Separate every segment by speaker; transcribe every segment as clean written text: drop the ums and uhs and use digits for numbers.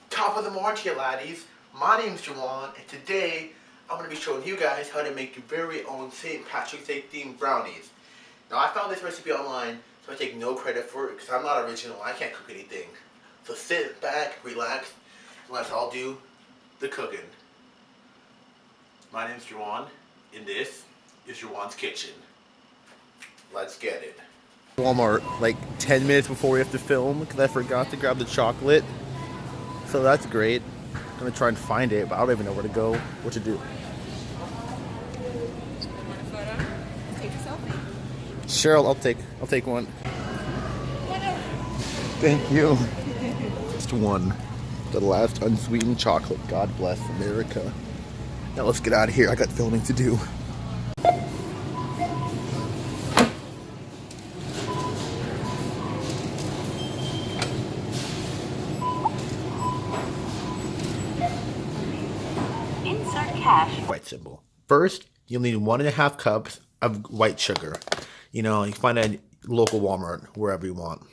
Speaker 1: Top of the morning here, laddies. My name's Jawan, and today I'm going to be showing you guys how to make your very own St. Patrick's Day themed brownies. Now, I found this recipe online, so I take no credit for it because I'm not original. I can't cook anything. So sit back, relax, and let's all do the cooking. My name's Jawan, and this is Jawan's kitchen. Let's get it. Walmart like 10 minutes before we have to film because I forgot to grab the chocolate. So that's great. I'm gonna try and find it, but I don't even know where to go, what to do.
Speaker 2: Want a photo? Take a selfie.
Speaker 1: Cheryl, I'll take one. Thank you. Just one. The last unsweetened chocolate. God bless America. Now let's get out of here. I got filming to do.
Speaker 3: Insert cash.
Speaker 1: Quite simple. First, you'll need 1.5 cups of white sugar. You know, you can find it at local Walmart, wherever you want.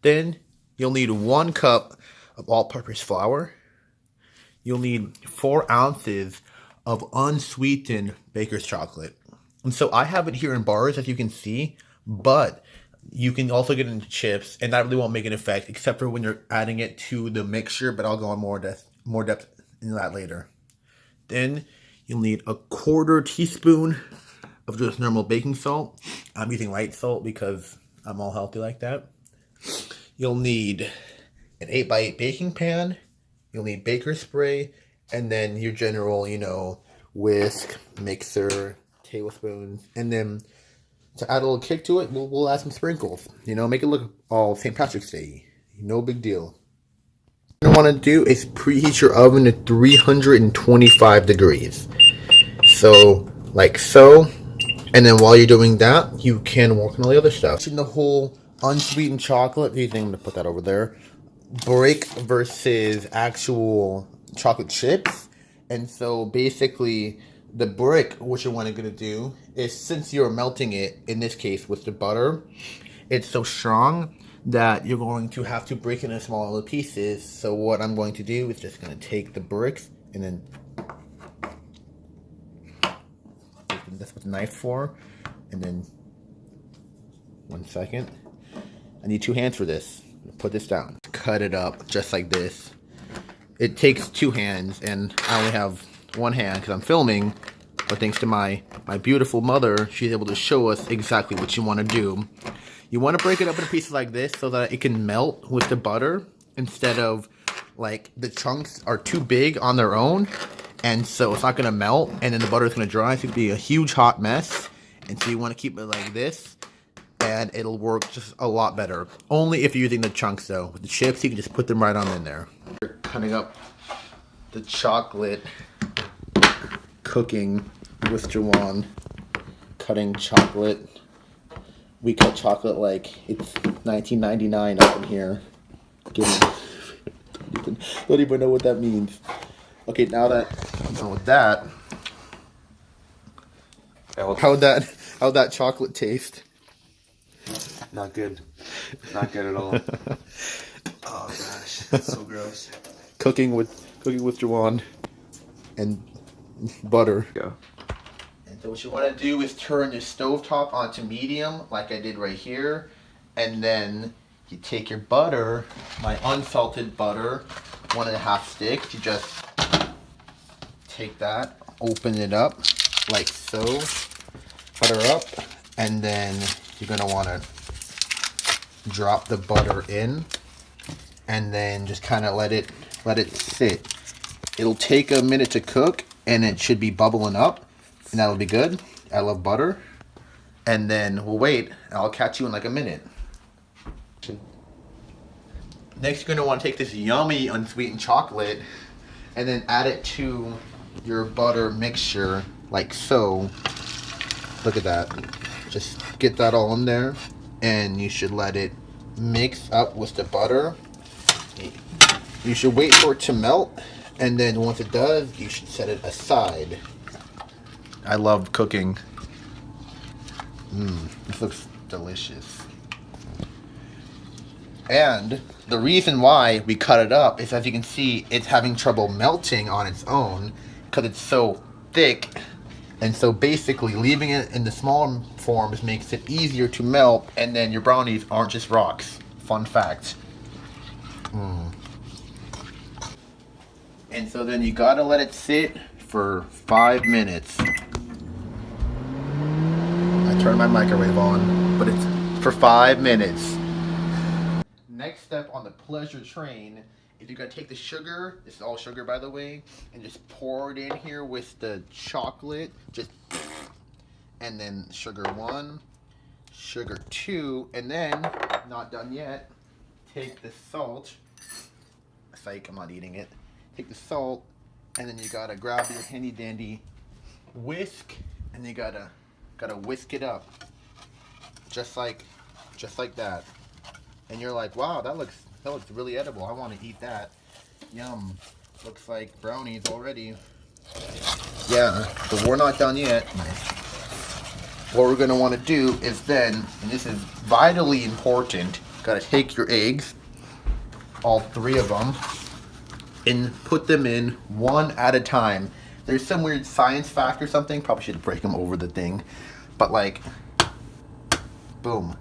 Speaker 1: Then, you'll need 1 cup of all-purpose flour. You'll need 4 ounces of unsweetened baker's chocolate. And so I have it here in bars, as you can see, but you can also get it in chips, and that really won't make an effect, except for when you're adding it to the mixture, but I'll go on more depth into that later. Then you'll need 1/4 teaspoon of just normal baking salt. I'm using light salt because I'm all healthy like that. You'll need an 8x8 baking pan. You'll need baker spray, and then your general, whisk, mixer, tablespoons, and then to add a little kick to it, we'll add some sprinkles. Make it look all St. Patrick's Day. No big deal. What you want to do is preheat your oven to 325 degrees. So, like so. And then while you're doing that, you can work on all the other stuff. In the whole unsweetened chocolate, I think I'm going to put that over there. Brick versus actual chocolate chips. And so basically, the brick, what you're going to do is, since you're melting it, in this case with the butter, it's so strong that you're going to have to break it into smaller pieces. So what I'm going to do is just going to take the bricks and then that's what the knife for. And then 1 second. I need 2 hands for this. Put this down. Cut it up just like this. It takes 2 hands, and I only have 1 hand because I'm filming. But thanks to my beautiful mother, she's able to show us exactly what you want to do. You want to break it up in pieces like this so that it can melt with the butter instead of like the chunks are too big on their own, and so it's not going to melt, and then the butter is going to dry. So it's going to be a huge hot mess, and so you want to keep it like this, and it'll work just a lot better. Only if you're using the chunks though. With the chips, you can just put them right on in there. You're cutting up the chocolate, cooking with Jawan, cutting chocolate. We cut chocolate like it's 1999 up in here. Don't even know what that means. Okay, now that I'm done with that, how'd that chocolate taste?
Speaker 4: Not good. Not good at all. Oh gosh, that's so gross.
Speaker 1: Cooking with Jawan and butter.
Speaker 4: Go.
Speaker 1: And so what you want to do is turn your stovetop onto medium, like I did right here, and then you take your butter, my unsalted butter, 1.5 sticks. You just take that, open it up like so, butter up, and then you're gonna want to drop the butter in, and then just kind of let it sit. It'll take a minute to cook, and it should be bubbling up, and that'll be good. I love butter. And then we'll wait. I'll catch you in like a minute. Next, you're gonna want to take this yummy unsweetened chocolate and then add it to your butter mixture like so. Look at that. Just get that all in there, and you should let it mix up with the butter. You should wait for it to melt, and then once it does, you should set it aside. I love cooking. This looks delicious. And the reason why we cut it up is, as you can see, it's having trouble melting on its own because it's so thick. And so basically leaving it in the small forms makes it easier to melt, and then your brownies aren't just rocks. Fun fact. And so then you gotta let it sit for 5 minutes. I turned my microwave on, but it's for 5 minutes. Next step on the pleasure train is you gotta take the sugar, this is all sugar by the way, and just pour it in here with the chocolate, and then sugar 1, sugar 2, and then, not done yet, take the salt, psych, I'm not eating it, take the salt, and then you gotta grab your handy dandy whisk, and you gotta whisk it up, just like that. And you're like, wow, that looks really edible. I want to eat that. Yum. Looks like brownies already. Yeah, but we're not done yet. What we're gonna want to do is then, and this is vitally important, gotta take your eggs, all 3 of them, and put them in one at a time. There's some weird science fact or something. Probably should break them over the thing, but like, boom.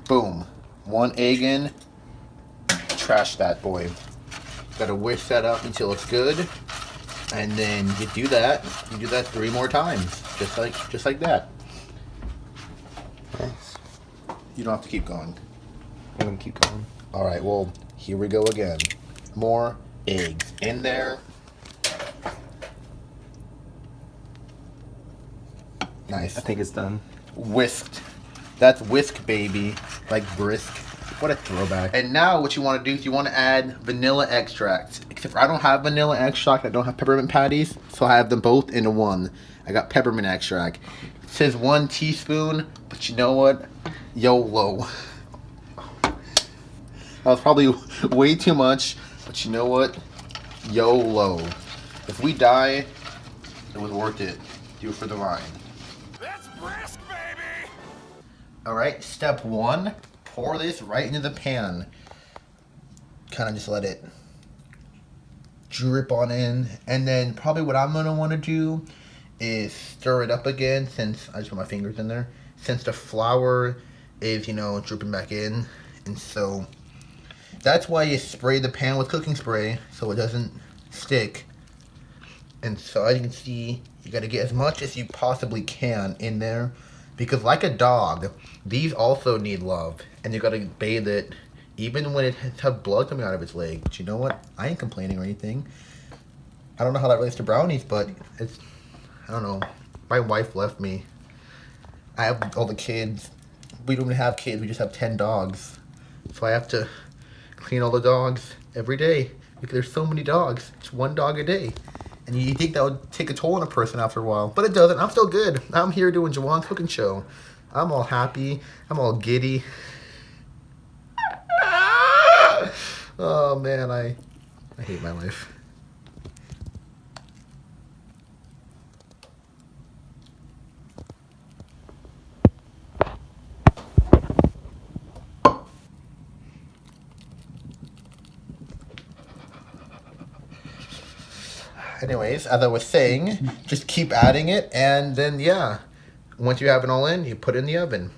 Speaker 1: Boom. 1 egg in. Trash that boy. Gotta whisk that up until it's good. And then you do that. You do that 3 more times. Just like that.
Speaker 4: Nice.
Speaker 1: You don't have to keep going.
Speaker 4: I'm gonna keep going.
Speaker 1: Alright, well, here we go again. More eggs in there. Nice.
Speaker 4: I think it's done.
Speaker 1: Whisked. That's whisk, baby. Like brisk. What a throwback. And now what you want to do is you want to add vanilla extract. Except for I don't have vanilla extract. I don't have peppermint patties. So I have them both in one. I got peppermint extract. It says 1 teaspoon. But you know what? YOLO. That was probably way too much. But you know what? YOLO. If we die, it was worth it. Do it for the vine. Alright, step 1, pour this right into the pan. Kind of just let it drip on in. And then probably what I'm going to want to do is stir it up again, since I just put my fingers in there. Since the flour is, you know, dripping back in. And so that's why you spray the pan with cooking spray so it doesn't stick. And so as you can see, you got to get as much as you possibly can in there. Because like a dog, these also need love. And you gotta bathe it even when it has blood coming out of its leg. But you know what? I ain't complaining or anything. I don't know how that relates to brownies, but it's, I don't know. My wife left me. I have all the kids. We don't even have kids, we just have 10 dogs. So I have to clean all the dogs every day. Because there's so many dogs. It's 1 dog a day. And you think that would take a toll on a person after a while. But it doesn't. I'm still good. I'm here doing Jawan's cooking show. I'm all happy. I'm all giddy. Oh, man. I hate my life. Anyways, as I was saying, just keep adding it, and then yeah, once you have it all in, you put it in the oven.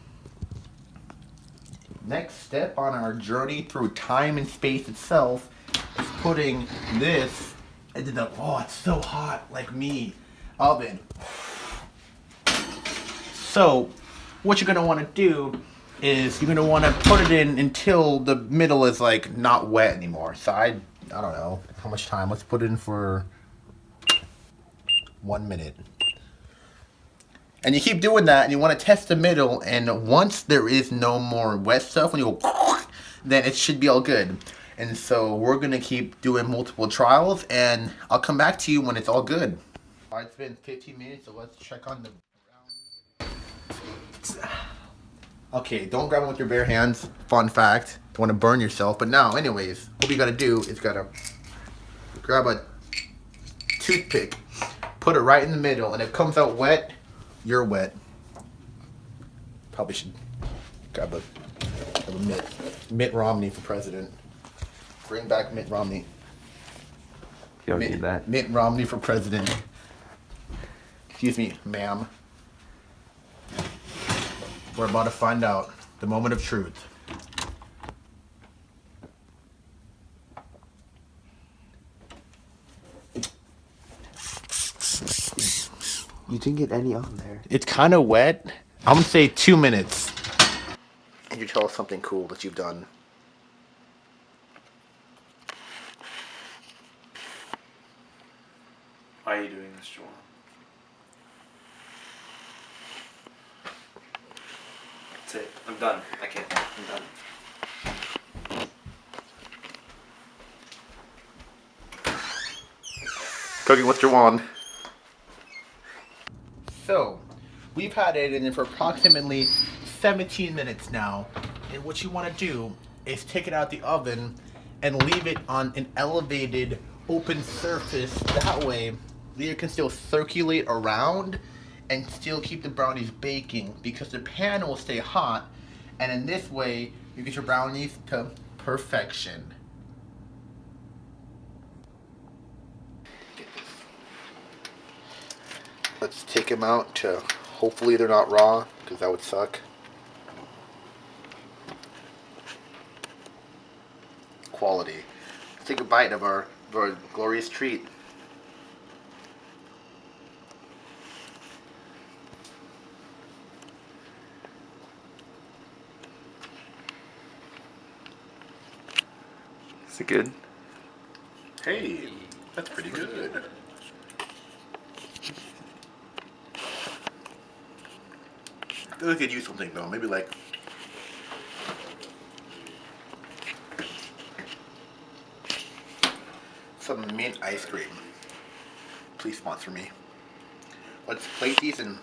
Speaker 1: Next step on our journey through time and space itself is putting this into the, oh, it's so hot, like me, oven. So what you're gonna want to do is you're gonna want to put it in until the middle is like not wet anymore. So I don't know how much time. Let's put it in for 1 minute. And you keep doing that, and you want to test the middle, and once there is no more wet stuff, when you go, then it should be all good. And so we're going to keep doing multiple trials, and I'll come back to you when it's all good. Alright, it's been 15 minutes, so let's check on the brown. Okay, don't grab them with your bare hands. Fun fact. Don't want to burn yourself. But now, anyways, what we got to do is got to grab a toothpick, put it right in the middle, and if it comes out wet, you're wet. Probably should grab a of Mitt Romney for president. Bring back Mitt Romney.
Speaker 4: You don't need that.
Speaker 1: Mitt Romney for president. Excuse me, ma'am. We're about to find out the moment of truth.
Speaker 4: You didn't get any on there.
Speaker 1: It's kind of wet. I'm gonna say 2 minutes. And you tell us something cool that you've done.
Speaker 4: Why are you doing this, Jawan? That's it. I'm done. I can't. I'm done.
Speaker 1: Cooking with Jawan. So, we've had it in for approximately 17 minutes now. And what you want to do is take it out of the oven and leave it on an elevated, open surface. That way, the air can still circulate around and still keep the brownies baking because the pan will stay hot. And in this way, you get your brownies to perfection. Let's take them out to, hopefully they're not raw, because that would suck. Quality. Let's take a bite of our glorious treat.
Speaker 4: Is it good?
Speaker 1: Hey, that's pretty good. I think we could use something though, maybe like some mint ice cream. Please sponsor me. Let's plate these and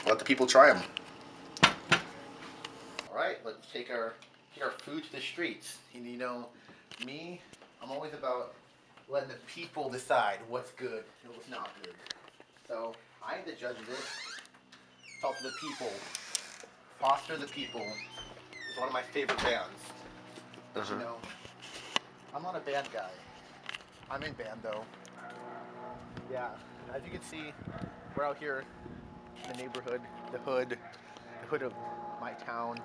Speaker 1: let the people try them. Alright, let's take our food to the streets. And you know, me, I'm always about letting the people decide what's good and what's not good. So, I ain't the judge of this. Talk to the people. Foster the People is one of my favorite bands. But you know, I'm not a band guy. I'm in band though. Yeah, as you can see, we're out here in the neighborhood, the hood of my town.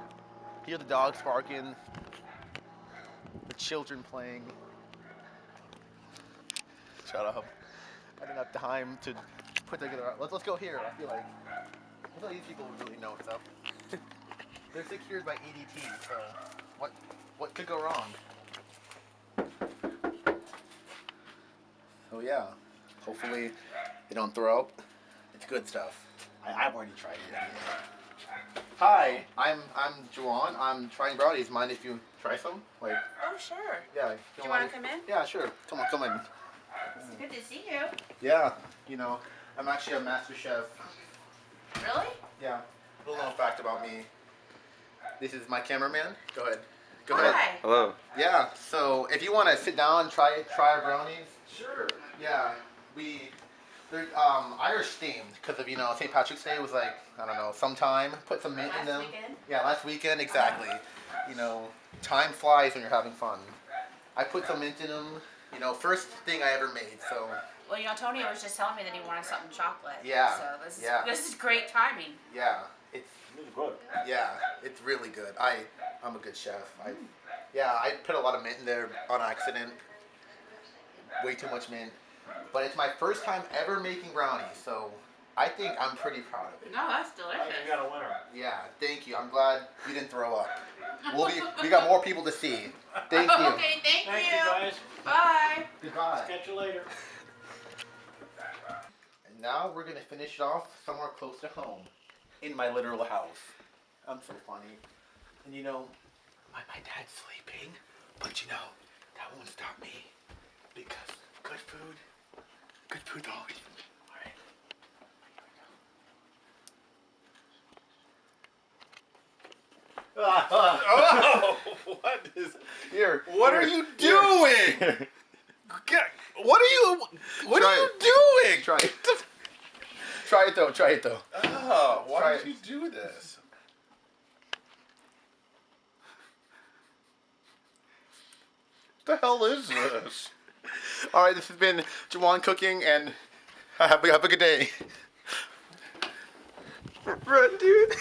Speaker 1: Hear the dogs barking, the children playing. Shut up. I didn't have time to put together. Let's go here. I feel like these people would really know stuff. They're secured by EDT, so what could go wrong? So yeah, hopefully they don't throw up. It's good stuff. I've already tried it. Hi, I'm Jawan. I'm trying brownies. Mind if you try some? Like,
Speaker 2: Oh, sure.
Speaker 1: yeah.
Speaker 2: Do you want to come in?
Speaker 1: Yeah, sure. Come in.
Speaker 2: It's good to see you.
Speaker 1: Yeah, you know, I'm actually a master chef.
Speaker 2: Really?
Speaker 1: Yeah. A little known fact about me. This is my cameraman. Go ahead.
Speaker 2: Hi.
Speaker 4: Hello.
Speaker 1: Yeah. So if you want to sit down and try our brownies.
Speaker 4: Sure.
Speaker 1: Yeah. They're Irish themed because of St. Patrick's Day was like I don't know sometime. Put some mint in them.
Speaker 2: Last weekend?
Speaker 1: Yeah, last weekend exactly. Time flies when you're having fun. I put some mint in them. First thing I ever made. So.
Speaker 2: Well, Tony was just telling me that he wanted something chocolate.
Speaker 1: Yeah.
Speaker 2: So this is
Speaker 1: Yeah.
Speaker 2: great timing.
Speaker 1: Yeah. It's good. Yeah, it's really good. I'm a good chef. I put a lot of mint in there on accident. Way too much mint. But it's my first time ever making brownies, so I think I'm pretty proud of it.
Speaker 2: No, that's delicious.
Speaker 5: You got a winner.
Speaker 1: Yeah, thank you. I'm glad you didn't throw up. We got more people to see. Thank you.
Speaker 2: Okay, thank
Speaker 5: Thank
Speaker 2: you.
Speaker 5: you, guys.
Speaker 2: Bye.
Speaker 1: Goodbye.
Speaker 5: Catch you later.
Speaker 1: And now we're gonna finish it off somewhere close to home, in my literal house. I'm so funny. And my dad's sleeping, but that won't stop me because good food always. All right.
Speaker 5: Oh, what is?
Speaker 1: Here.
Speaker 5: What are you doing? What are you doing?
Speaker 1: Try it. Try it though.
Speaker 5: Oh, why
Speaker 1: Try
Speaker 5: did
Speaker 1: it.
Speaker 5: you do this? What the hell is this? All right, this has been Jawan cooking, and have a good day.
Speaker 4: Run, dude.